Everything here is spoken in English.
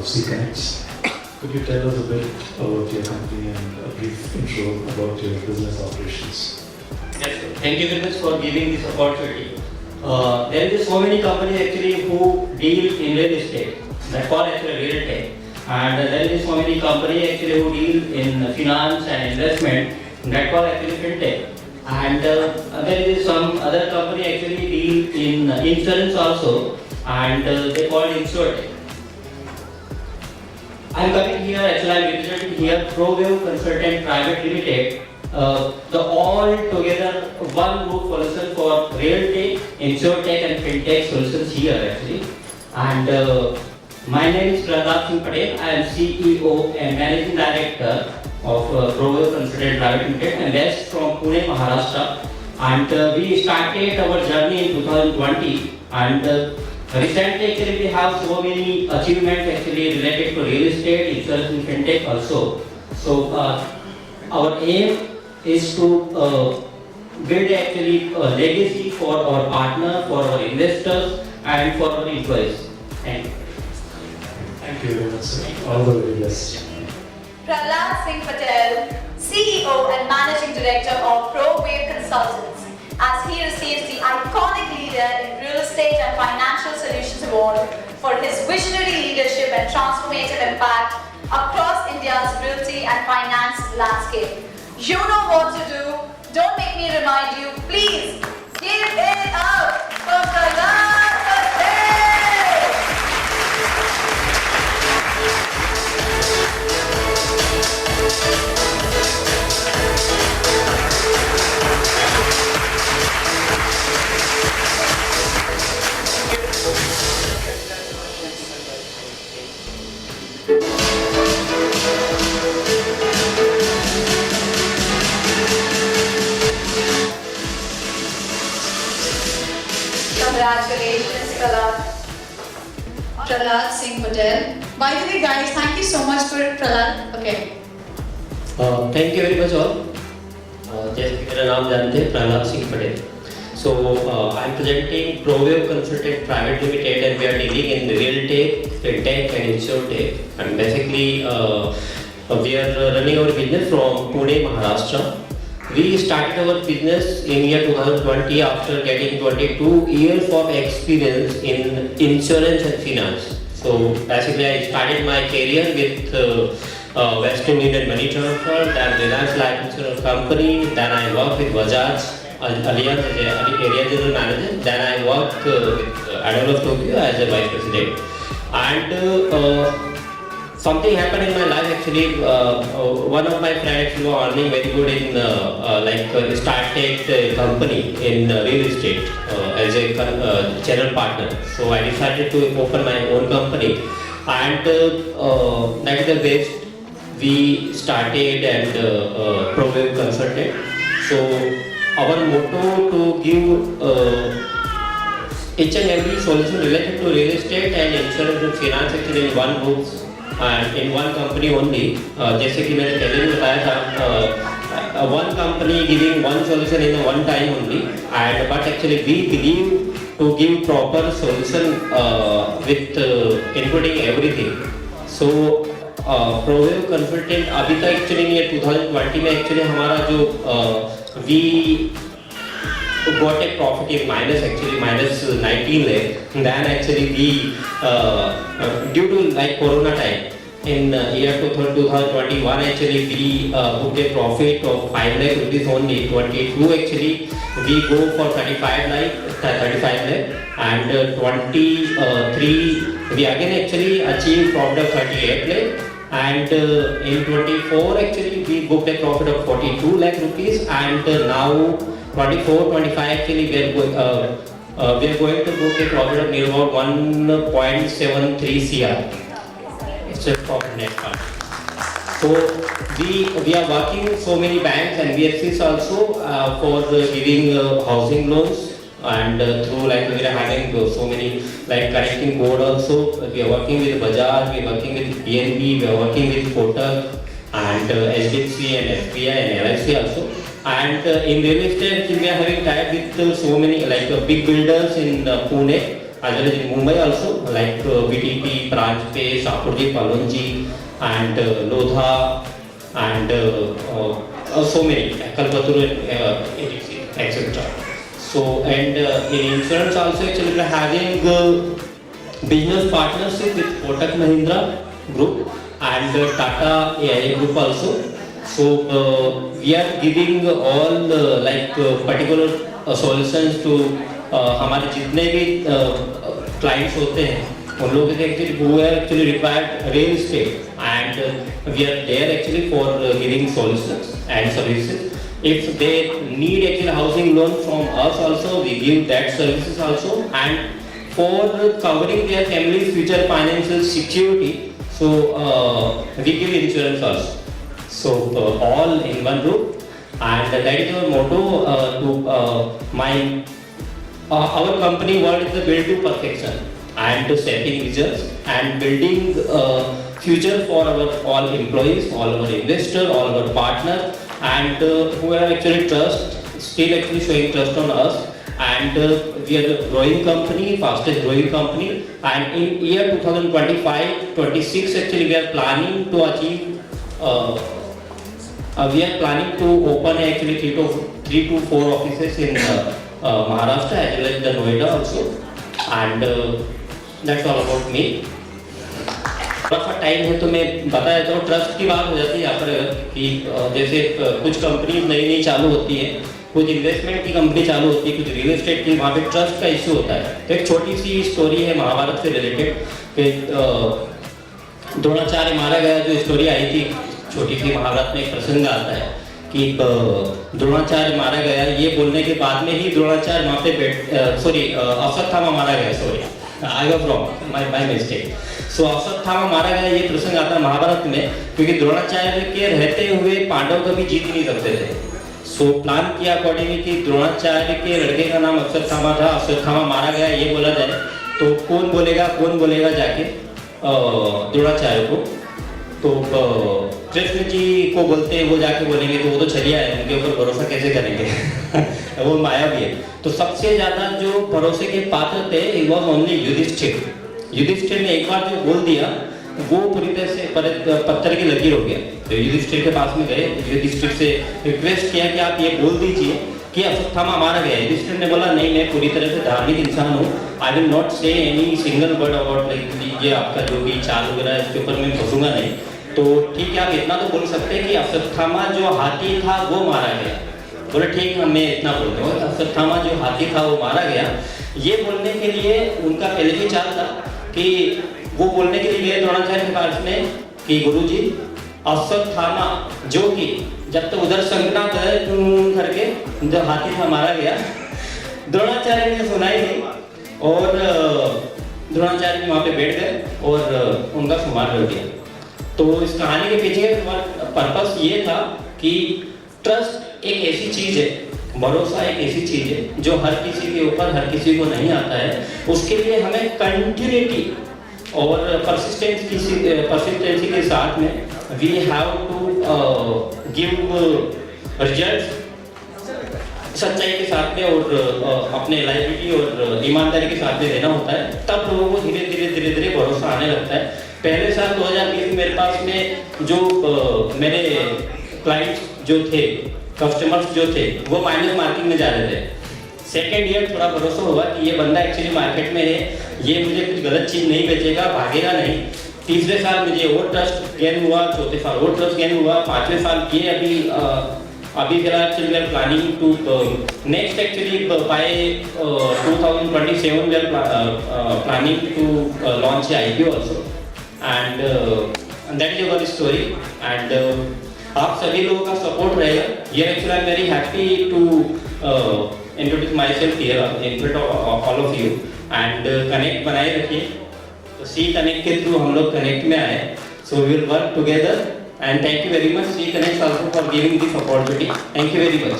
of C-Connects. Could you tell us a bit about your company and a brief intro about your business operations? Yes, sir. Thank you very much for giving this opportunity. There is so many companies actually who deal in real estate, that call actually real estate. And there is so many companies actually who deal in finance and investment, that call actually fintech. And there is some other company actually deal in insurance also, and they call it insurtech. I'm coming here, actually I'm representing here ProWave Consultant Private Limited, the all together one group solution for realty, insurtech and fintech solutions here actually. And my name is Prahlad Singh Patel. I am CEO and Managing Director of ProWave Consultant Private Limited. I am based from Pune, Maharashtra. And we started our journey in 2020. And recently actually we have so many achievements actually related to real estate, insurance and fintech also. So our aim is to build actually a legacy for our partner, for our investors and for our employees. Thank you. Thank you very much, sir. All the very best. Prahlad Singh Patel, CEO and Managing Director of ProWave Consultants, as he receives the iconic leader in real estate and financial solutions award for his visionary leadership and transformative impact across India's realty and finance landscape. You know what to do. Don't make me remind you. Please give it up for Prahlad Patel. Congratulations, Prahlad. Prahlad Singh Patel. By the way, guys, thank you so much for Prahlad. Okay. Thank you very much all. जैसे कि मेरा नाम जानते हैं Prahlad Singh Patel. So I am presenting ProWave Consultant Private Limited, and we are dealing in real estate, fintech and insurtech. And basically we are running our business from Pune, Maharashtra. We started our business in year 2020 after getting 22 years of experience in insurance and finance. So basically I started my career with Western Union Money Transfer, then Reliance Life Insurance Company, then I worked with Bajaj Allianz as an area general manager, then I worked with Adolf Tokyo as a vice president. And something happened in my life actually. One of my friends who are earning very good in started a company in real estate as a channel partner. So I decided to open my own company, and that is the best we started and ProWave Consultant. So our motto to give each and every solution related to real estate and insurance and finance actually in one group and in one company only. जैसे कि मैंने पहले भी बताया था, one company giving one solution in one time only, and but actually we believe to give proper solution with including everything. So ProWave Consultant अभी तक actually नहीं है. 2020 में एक्चुअली हमारा जो we got a profit in minus 19 lakh. Then actually we due to like Corona time in year 2021 actually we booked a profit of 5 lakh rupees only. 22 actually we go for 35 lakh, and 23 we again actually achieved profit of 38 lakh. And in 24 actually we booked a profit of 42 lakh rupees, and now 24-25 actually we are going to book a profit of near about 1.73 CR. It's a profit net part. So we are working with so many banks and NBFCs also for giving housing loans. And through like we are having so many like connecting code also. We are working with Bajaj, we are working with PNB, we are working with Kotak and HDFC and SBI and LIC also. And in real estate we are having tied with so many like big builders in Pune as well as in Mumbai also, like VTP, Pranjpe, Shapurji, Palonji, and Lodha, and so many, Kalpatru, etc. So, and in insurance also, actually, we are having business partnership with Kotak Mahindra Group and Tata AIA Group also. So we are giving all like particular solutions to हमारे जितने भी clients होते हैं उन लोगों के actually who are actually required real estate, and we are there actually for giving solutions and services. If they need actually housing loan from us also, we give that services also, and for covering their family's future financial security, so we give insurance also. So all in one group, and that is our motto to our company word is the build to perfection and to setting visions and building future for our all employees, all our investors, all our partners, and who have actually still actually showing trust on us. And we are a growing company, fastest growing company, and in year 2025-26 actually we are planning to achieve we are planning to open actually 3 to 4 offices in Maharashtra as well as the Noida also, and that's all about me. थोड़ा सा time है तो मैं बता देता हूँ। Trust की बात हो जाती है यहाँ पर कि जैसे कुछ कंपनी नई चालू होती है, कुछ इन्वेस्टमेंट की कंपनी चालू होती है, कुछ रियल एस्टेट की, वहाँ पे ट्रस्ट का इश्यू होता है। तो एक छोटी सी स्टोरी है महाभारत से रिलेटेड कि द्रोणाचार्य मारा गया, जो स्टोरी आई थी छोटी सी महाभारत में एक प्रसंग आता है कि द्रोणाचार्य मारा गया, ये बोलने के बाद में ही द्रोणाचार्य वहाँ पे अश्वत्थामा मारा गया, sorry I was wrong, my mistake. So Ashwatthama मारा गया, ये प्रसंग आता है महाभारत में, क्योंकि द्रोणाचार्य के रहते हुए पांडव कभी जीत नहीं सकते थे। सो प्लान किया अकॉर्डिंगली कि द्रोणाचार्य के लड़के का नाम अश्वत्थामा था, अश्वत्थामा मारा गया ये बोला जाए तो कौन बोलेगा जाके द्रोणाचार्य को। तो कृष्ण जी को बोलते हैं, वो जाके बोलेंगे तो वो तो छलिया है, उनके ऊपर भरोसा कैसे करेंगे वो माया भी है। तो सबसे ज्यादा जो भरोसे के पात्र थे इट वाज ओनली युधिष्ठिर ने एक बार जो बोल दिया वो पूरी तरह से पत्थर की लकीर हो गया। तो युधिष्ठिर के पास में गए, युधिष्ठिर से रिक्वेस्ट किया कि आप ये बोल दीजिए कि अश्वत्थामा मारा गया। युधिष्ठिर ने बोला नहीं, मैं पूरी तरह से धार्मिक इंसान हूँ, आई विल नॉट से any single word about like ये आपका जो भी चाल वगैरह है इसके ऊपर मैं फंसूंगा नहीं। तो ठीक है, आप इतना तो बोल सकते हैं कि अश्वत्थामा जो हाथी था वो मारा गया। बोले ठीक है, मैं इतना बोलता हूँ, अश्वत्थामा जो हाथी था वो मारा गया। ये बोलने के लिए उनका पहले ही चाल था कि वो बोलने के लिए गए द्रोणाचार्य के पास में कि गुरुजी अश्वत्थामा जो कि जब तक उधर शंखनाद करके जो हाथी था मारा गया, द्रोणाचार्य ने सुनाई नहीं और द्रोणाचार्य वहाँ पे बैठ गए और उनका संवाद कर दिया। तो इस कहानी के पीछे पर्पस ये था कि ट्रस्ट एक ऐसी चीज है, भरोसा एक ऐसी चीज है जो हर किसी के ऊपर हर किसी को नहीं आता है। उसके लिए हमें कंटिन्यूटी और परसिस्टेंसी के साथ में we have to give result सच्चाई के साथ में और अपने लाइबिलिटी और ईमानदारी के साथ में देना होता है। तब लोगों को धीरे धीरे भरोसा आने लगता है। पहले साल 2020 में मेरे पास में जो मेरे क्लाइंट्स जो थे, कस्टमर्स जो थे, वो माइनस मार्किंग में जा रहे थे। सेकेंड ईयर थोड़ा भरोसा हुआ कि ये बंदा एक्चुअली मार्केट में है, ये मुझे कुछ गलत चीज़ नहीं बेचेगा, भागेगा नहीं। तीसरे साल मुझे और ट्रस्ट गेन हुआ, चौथे साल और ट्रस्ट गेन हुआ, पाँचवें साल ये अभी फिलहाल we are planning to next actually by 2027 we are planning to launch IPO also and that is our story. And आप सभी लोगों का सपोर्ट रहेगा। ये actually I am very happy to introduce myself here in front of all of you and connect बनाए रखिए। तो सी connect के थ्रू हम लोग कनेक्ट में आए, so we will work together and thank you very much C connect also for giving this opportunity. Thank you very much.